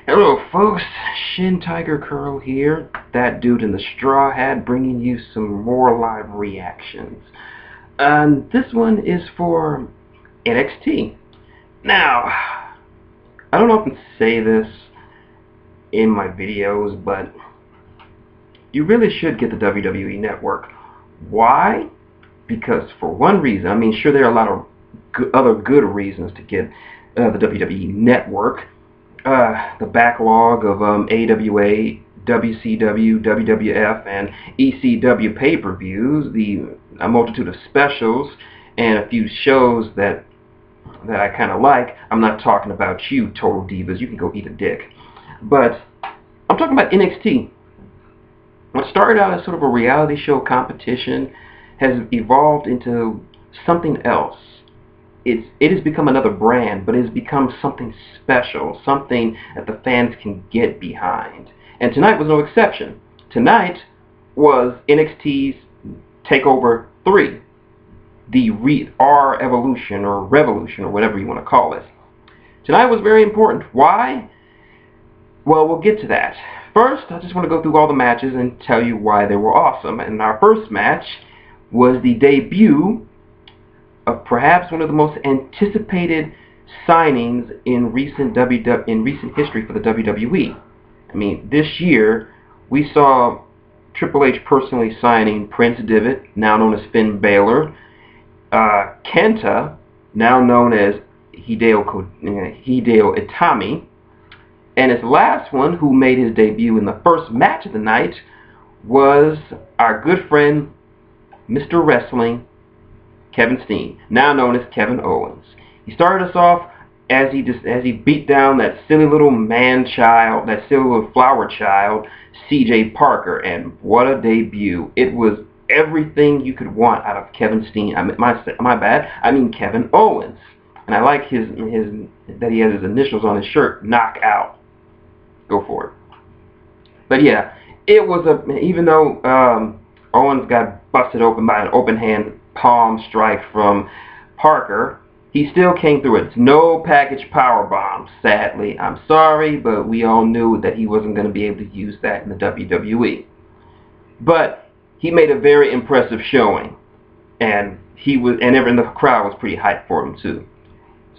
Hello folks, shintigercurl here, that dude in the straw hat, bringing you some more live reactions. And this one is for NXT. Now, I don't often say this in my videos, but you really should get the WWE Network. Why? Because for one reason, I mean, sure, there are a lot of other good reasons to get the WWE Network. The backlog of AWA, WCW, WWF, and ECW pay-per-views, a multitude of specials, and a few shows that I kind of like. I'm not talking about you, total divas. You can go eat a dick. But I'm talking about NXT. What started out as sort of a reality show competition has evolved into something else. It has become another brand, but it has become something special, something that the fans can get behind. And tonight was no exception. Tonight was NXT's Takeover 3, the R-Evolution or Revolution or whatever you want to call it. Tonight was very important. Why? Well, we'll get to that. First, I just want to go through all the matches and tell you why they were awesome. And our first match was the debut of perhaps one of the most anticipated signings in recent history for the WWE. I mean, this year we saw Triple H personally signing Prince Devitt, now known as Finn Balor, Kenta, now known as Hideo Itami, and his last one, who made his debut in the first match of the night, was our good friend, Mr. Wrestling, Kevin Steen, now known as Kevin Owens. He started us off as he beat down that silly little man-child, that silly little flower child, C.J. Parker, and what a debut! It was everything you could want out of Kevin Steen. My bad. I mean Kevin Owens, and I like that he has his initials on his shirt. Knockout. Go for it. But yeah, it was even though Owens got busted open by an open hand palm strike from Parker, he still came through it. No package powerbomb, sadly. I'm sorry, but we all knew that he wasn't going to be able to use that in the WWE. But he made a very impressive showing, and the crowd was pretty hyped for him too.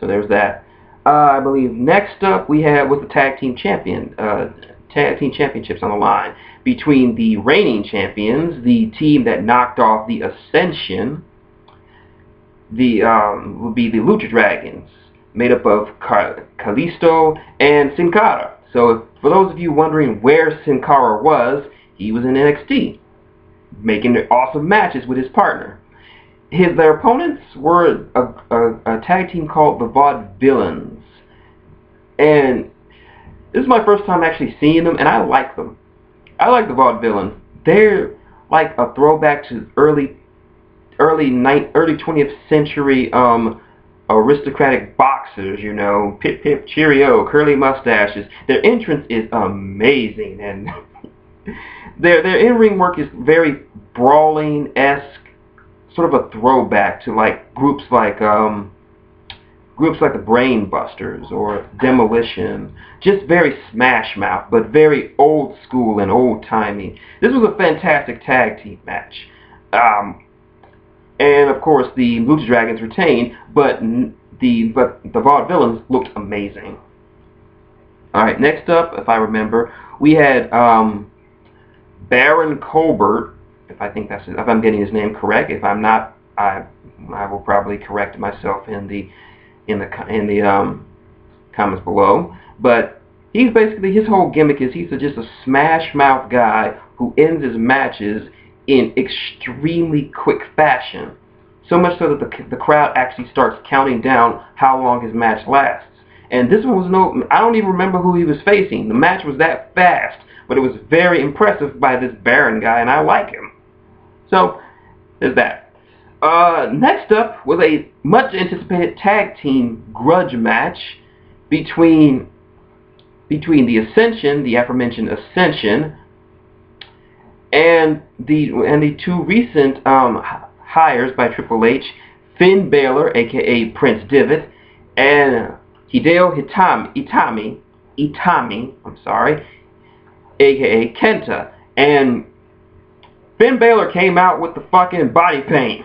So there's that. I believe next up we had with the tag team championships on the line between the reigning champions, the team that knocked off the Ascension. Would be the Lucha Dragons, made up of Kalisto and Sin Cara. So for those of you wondering where Sin Cara was, he was in NXT, making awesome matches with his partner. Their opponents were a tag team called the Vaudevillains. And this is my first time actually seeing them, and I like them. I like the Vaudevillains. They're like a throwback to early 20th century aristocratic boxers, you know, pip pip cheerio, curly mustaches. Their entrance is amazing, and their in-ring work is very brawling-esque, sort of a throwback to like groups like the Brain Busters or Demolition. Just very Smash Mouth, but very old school and old timey. This was a fantastic tag team match. And of course the Lucha Dragons retained, but the Vaudevillains looked amazing. Alright, next up, if I remember, we had Baron Colbert, if I'm getting his name correct. If I'm not, I will probably correct myself in the comments below. But he's basically, his whole gimmick is he's just a smash mouth guy who ends his matches in extremely quick fashion. So much so that the crowd actually starts counting down how long his match lasts. And this one was I don't even remember who he was facing. The match was that fast, but it was very impressive by this Baron guy, and I like him. So, there's that. Next up was a much anticipated tag team grudge match between the Ascension, the aforementioned Ascension, and the two recent hires by Triple H, Finn Balor, aka Prince Devitt, and Hideo Itami, Itami, aka Kenta, and Finn Balor came out with the fucking body paint.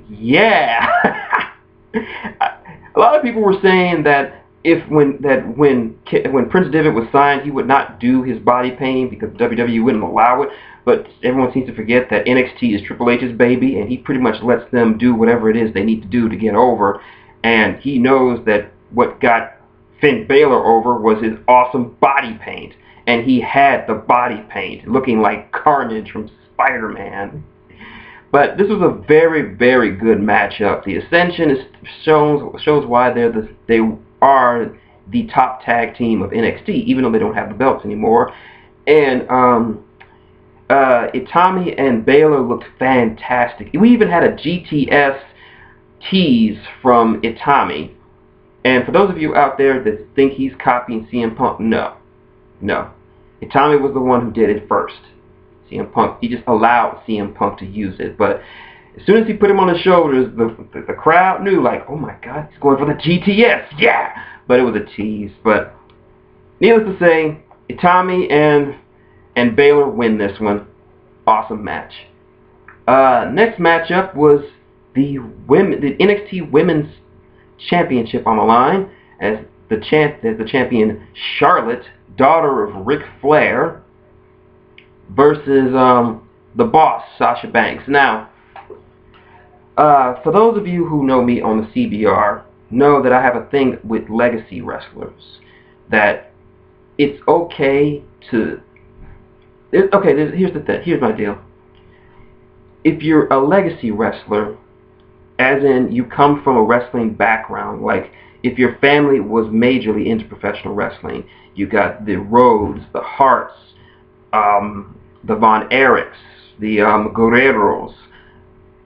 Yeah. A lot of people were saying that when Prince Devitt was signed, he would not do his body paint because WWE wouldn't allow it. But everyone seems to forget that NXT is Triple H's baby, and he pretty much lets them do whatever it is they need to do to get over. And he knows that what got Finn Balor over was his awesome body paint, and he had the body paint looking like Carnage from Spider-Man. But this was a very, very good matchup. The Ascension shows why they are the top tag team of NXT, even though they don't have the belts anymore. And Itami and Balor looked fantastic. We even had a GTS tease from Itami. And for those of you out there that think he's copying CM Punk, no. Itami was the one who did it first. CM Punk, he just allowed CM Punk to use it. But as soon as he put him on his shoulders, the crowd knew, like, oh my God, he's going for the GTS, yeah! But it was a tease. But needless to say, Itami and Balor win this one. Awesome match. Next matchup was the NXT Women's Championship on the line, as the champion Charlotte, daughter of Ric Flair, versus the boss, Sasha Banks. Now, for those of you who know me on the CBR, know that I have a thing with legacy wrestlers. That it's okay to... here's my deal. If you're a legacy wrestler, as in you come from a wrestling background, like if your family was majorly into professional wrestling, you got the Rhodes, the Harts, the Von Erichs, the Guerreros,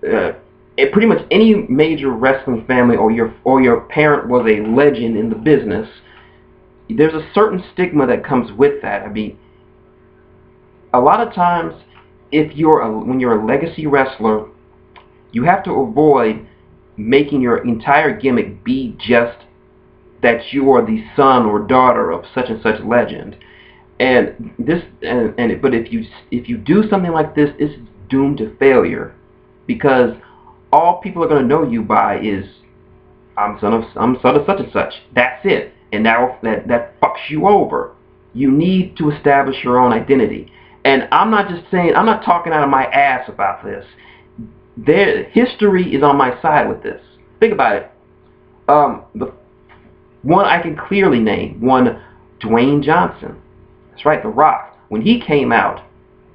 pretty much any major wrestling family, or your parent was a legend in the business, there's a certain stigma that comes with that. I mean, a lot of times, when you're a legacy wrestler, you have to avoid making your entire gimmick be just that you are the son or daughter of such and such legend. But if you do something like this, it's doomed to failure, because all people are going to know you by is I'm son of such and such. That's it, and that fucks you over. You need to establish your own identity. And I'm not talking out of my ass about this. History is on my side with this. Think about it. The one I can clearly name, Dwayne Johnson. That's right, The Rock. When he came out,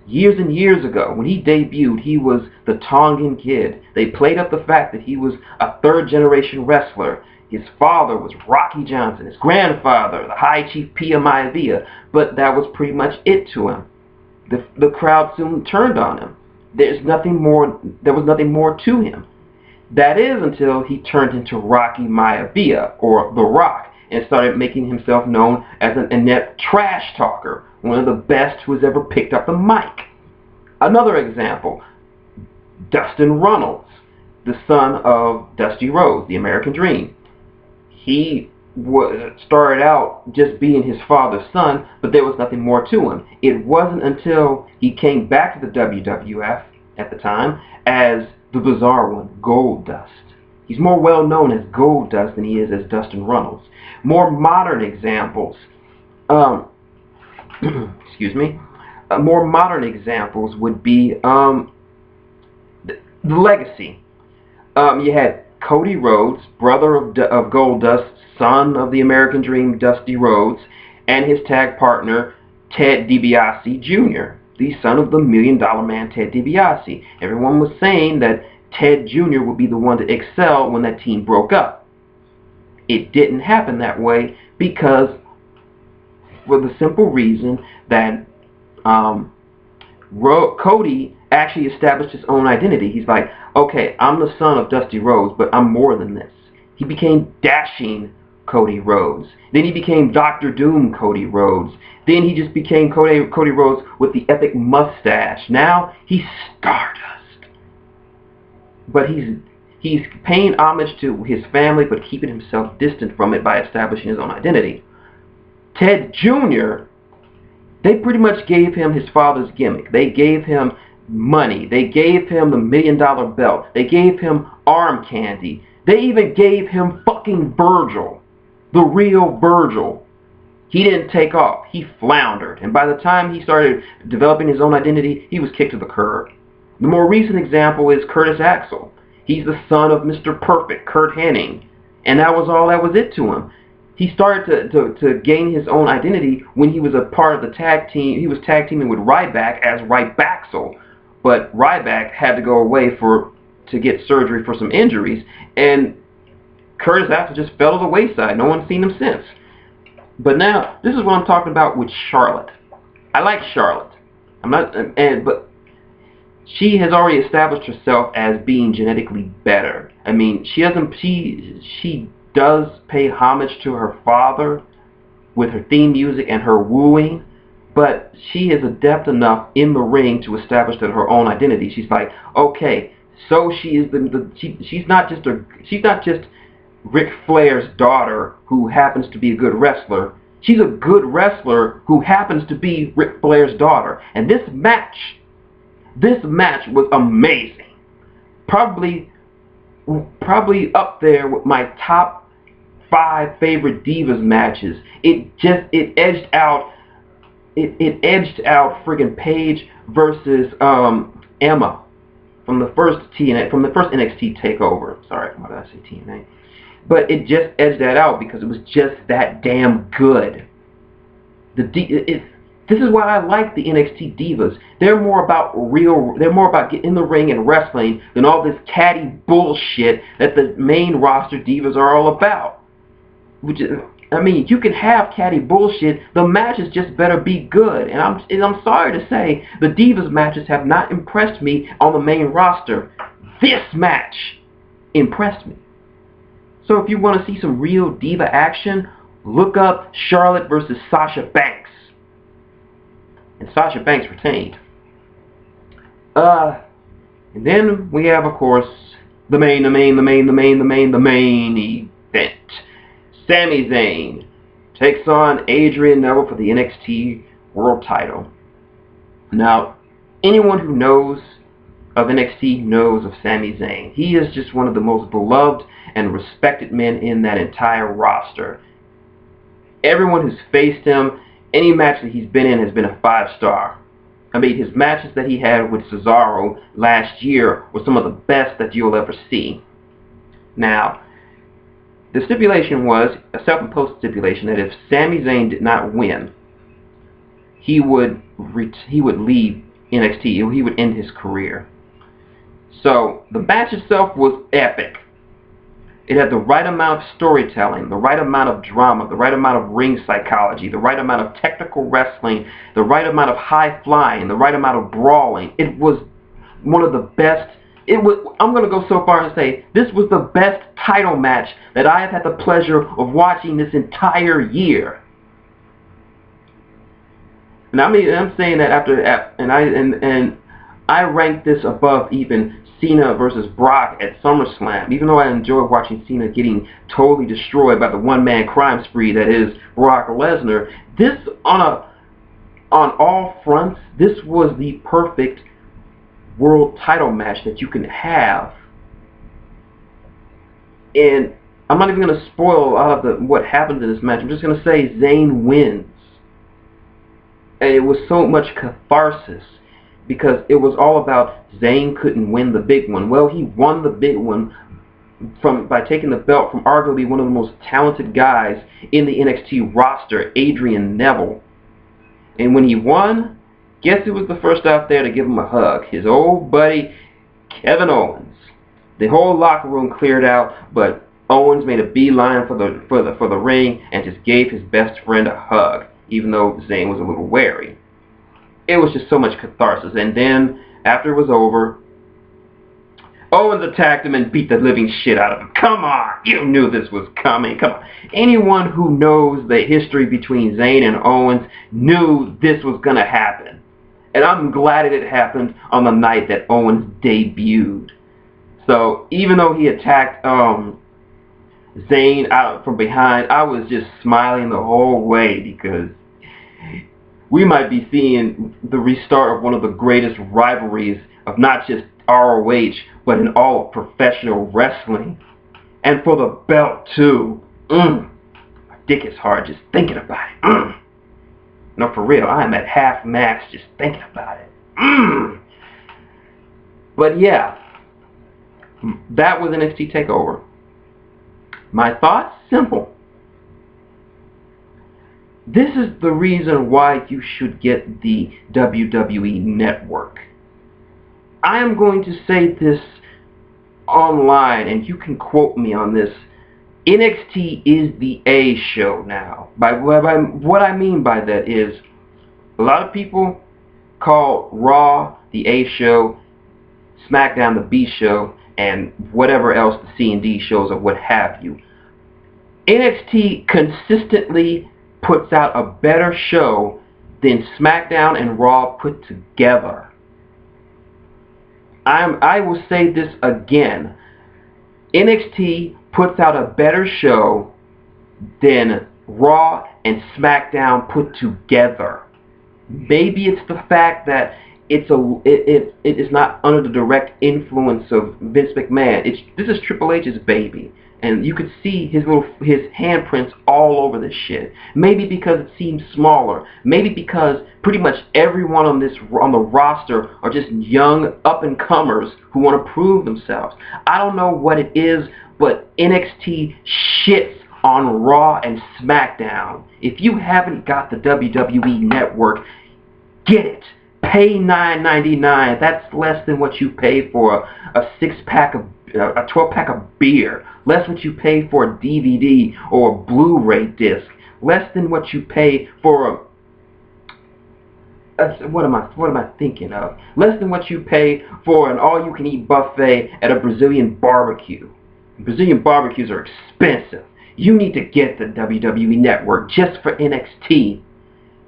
years and years ago, when he debuted, he was the Tongan Kid. They played up the fact that he was a third-generation wrestler. His father was Rocky Johnson. His grandfather, the High Chief Pia Maivia. But that was pretty much it to him. The crowd soon turned on him. There was nothing more to him. That is until he turned into Rocky Maivia, or The Rock, and started making himself known as an inept trash talker, one of the best who has ever picked up the mic. Another example, Dustin Runnels, the son of Dusty Rhodes, the American Dream. He started out just being his father's son, but there was nothing more to him. It wasn't until he came back to the WWF at the time as the bizarre one, Goldust. He's more well known as Goldust than he is as Dustin Runnels. More modern examples, excuse me, more modern examples would be the legacy. You had Cody Rhodes, brother of Goldust, son of the American Dream, Dusty Rhodes, and his tag partner, Ted DiBiase Jr., the son of the $1 Million Man, Ted DiBiase. Everyone was saying that Ted Jr. would be the one to excel when that team broke up. It didn't happen that way because, for the simple reason that Cody actually established his own identity. He's like, okay, I'm the son of Dusty Rhodes, but I'm more than this. He became Dashing Cody Rhodes. Then he became Dr. Doom Cody Rhodes. Then he just became Cody Rhodes with the epic mustache. Now he's Stardust. But He's paying homage to his family, but keeping himself distant from it by establishing his own identity. Ted Jr., they pretty much gave him his father's gimmick. They gave him money. They gave him the $1 million belt. They gave him arm candy. They even gave him fucking Virgil, the real Virgil. He didn't take off. He floundered. And by the time he started developing his own identity, he was kicked to the curb. The more recent example is Curtis Axel. He's the son of Mr. Perfect, Kurt Hennig. And that was all that was it to him. He started to gain his own identity when he was a part of the tag team. He was tag teaming with Ryback as Rybaxel. But Ryback had to go away to get surgery for some injuries. And Curtis Axel just fell to the wayside. No one's seen him since. But now, this is what I'm talking about with Charlotte. I like Charlotte. But she has already established herself as being genetically better. I mean, she does pay homage to her father with her theme music and her wooing, but she is adept enough in the ring to establish that her own identity. She's like, okay, so she is she's not just Ric Flair's daughter who happens to be a good wrestler. She's a good wrestler who happens to be Ric Flair's daughter. And this match was amazing. Probably up there with my top 5 favorite Divas matches. It edged out friggin' Paige versus Emma from the first NXT takeover. Sorry, why did I say TNA? But it just edged that out because it was just that damn good. This is why I like the NXT Divas. They're more about getting in the ring and wrestling than all this catty bullshit that the main roster Divas are all about. I mean, you can have catty bullshit. The matches just better be good. And I'm sorry to say, the Divas matches have not impressed me on the main roster. This match impressed me. So if you want to see some real diva action, look up Charlotte versus Sasha Banks. And Sasha Banks retained. And then we have, of course, the main event. Sami Zayn takes on Adrian Neville for the NXT World Title. Now, anyone who knows of NXT knows of Sami Zayn. He is just one of the most beloved and respected men in that entire roster. Everyone who's faced him, any match that he's been in has been a 5-star. I mean, his matches that he had with Cesaro last year were some of the best that you'll ever see. Now, the stipulation was a self-imposed stipulation that if Sami Zayn did not win, he would leave NXT. He would end his career. So the match itself was epic. It had the right amount of storytelling, the right amount of drama, the right amount of ring psychology, the right amount of technical wrestling, the right amount of high flying, the right amount of brawling. It was one of the best. I'm going to go so far as to say this was the best title match that I have had the pleasure of watching this entire year. And I'm saying that I rank this above even Cena versus Brock at SummerSlam. Even though I enjoy watching Cena getting totally destroyed by the one-man crime spree that is Brock Lesnar, this on all fronts, this was the perfect world title match that you can have. And I'm not even going to spoil a lot of what happens in this match. I'm just going to say Zayn wins. And it was so much catharsis because it was all about Zayn couldn't win the big one. Well, he won the big one by taking the belt from arguably one of the most talented guys in the NXT roster, Adrian Neville. And when he won, guess who was the first out there to give him a hug? His old buddy, Kevin Owens. The whole locker room cleared out, but Owens made a beeline for the ring and just gave his best friend a hug, even though Zayn was a little wary. It was just so much catharsis. And then, after it was over, Owens attacked him and beat the living shit out of him. Come on! You knew this was coming. Come on. Anyone who knows the history between Zayn and Owens knew this was going to happen. And I'm glad it happened on the night that Owens debuted. So even though he attacked Zayn out from behind, I was just smiling the whole way because we might be seeing the restart of one of the greatest rivalries of not just ROH, but in all of professional wrestling. And for the belt, too. My dick is hard just thinking about it. No, for real, I am at half max just thinking about it. But yeah, that was NXT TakeOver. My thoughts? Simple. This is the reason why you should get the WWE Network. I am going to say this online, and you can quote me on this. NXT is the A show now. What I mean by that is, a lot of people call Raw the A show, SmackDown the B show, and whatever else the C and D shows or what have you. NXT consistently puts out a better show than SmackDown and Raw put together. I will say this again. NXT puts out a better show than Raw and SmackDown put together. Maybe it's the fact that it is not under the direct influence of Vince McMahon. This is Triple H's baby, and you could see his handprints all over this shit. Maybe because it seems smaller. Maybe because pretty much everyone on the roster are just young up and comers who want to prove themselves. I don't know what it is, but NXT shits on Raw and SmackDown. If you haven't got the WWE Network, get it. Pay $9.99. That's less than what you pay for a 12-pack of beer. Less than what you pay for a DVD or a Blu-ray disc. Less than what you pay for what am I thinking of? Less than what you pay for an all-you-can-eat buffet at a Brazilian barbecue. Brazilian barbecues are expensive. You need to get the WWE Network just for NXT.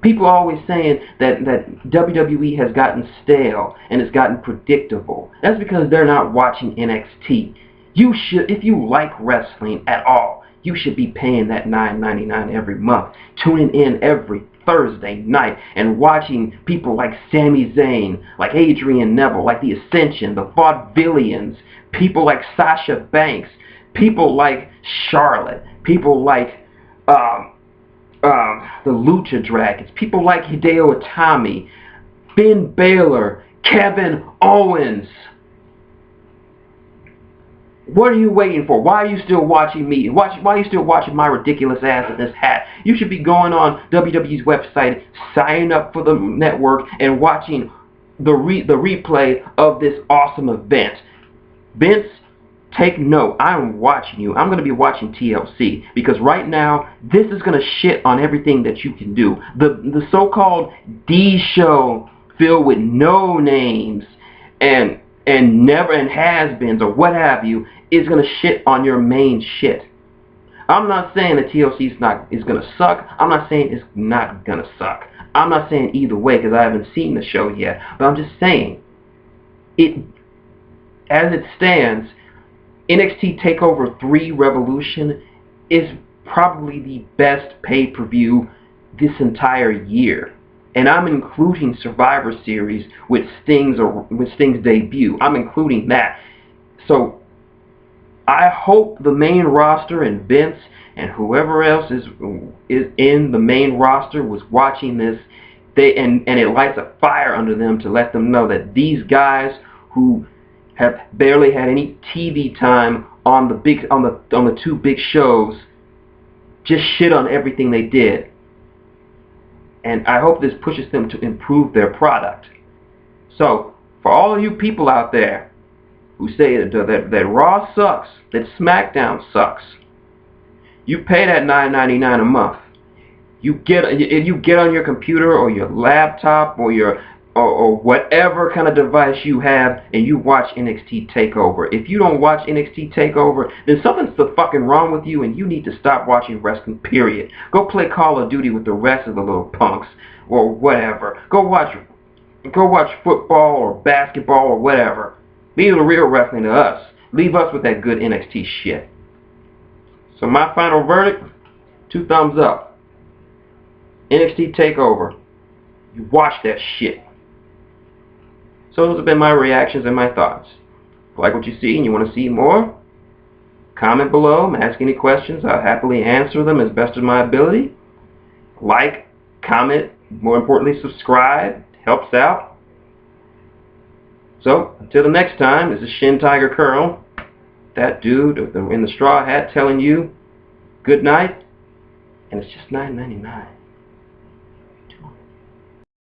People are always saying that WWE has gotten stale and it's gotten predictable. That's because they're not watching NXT. You should, if you like wrestling at all, you should be paying that $9.99 every month, tuning in every Thursday night and watching people like Sami Zayn, like Adrian Neville, like The Ascension, the Vaudevillians, people like Sasha Banks, people like Charlotte, people like the Lucha Dragons, people like Hideo Itami, Finn Balor, Kevin Owens. What are you waiting for? Why are you still watching me? Why are you still watching my ridiculous ass in this hat? You should be going on WWE's website, signing up for the network, and watching the replay of this awesome event. Vince, take note. I'm watching you. I'm going to be watching TLC because right now this is going to shit on everything that you can do. The so-called D show filled with no names and has-beens or what have you is going to shit on your main shit. I'm not saying that TLC is going to suck. I'm not saying it's not going to suck. I'm not saying either way because I haven't seen the show yet. But I'm just saying, as it stands, NXT TakeOver 3 Revolution is probably the best pay-per-view this entire year. And I'm including Survivor Series with Sting's debut. I'm including that. So I hope the main roster and Vince and whoever else is in the main roster was watching this, and it lights a fire under them to let them know that these guys who have barely had any TV time on the two big shows just shit on everything they did. And I hope this pushes them to improve their product. So, for all of you people out there who say that Raw sucks, that SmackDown sucks, you pay that $9.99 a month. You get on your computer or your laptop or whatever kind of device you have, and you watch NXT TakeOver. If you don't watch NXT TakeOver, then something's the fucking wrong with you, and you need to stop watching wrestling, period. Go play Call of Duty with the rest of the little punks, or whatever. Go watch football or basketball or whatever. Be the real wrestling to us. Leave us with that good NXT shit. So my final verdict, 2 thumbs up. NXT takeover. You watch that shit. So those have been my reactions and my thoughts. If you like what you see and you want to see more, comment below, ask any questions. I'll happily answer them as best of my ability. Like, comment, more importantly subscribe. It helps out. So, until the next time, this is shintigercurl, that dude in the straw hat telling you good night, and it's just $9.99.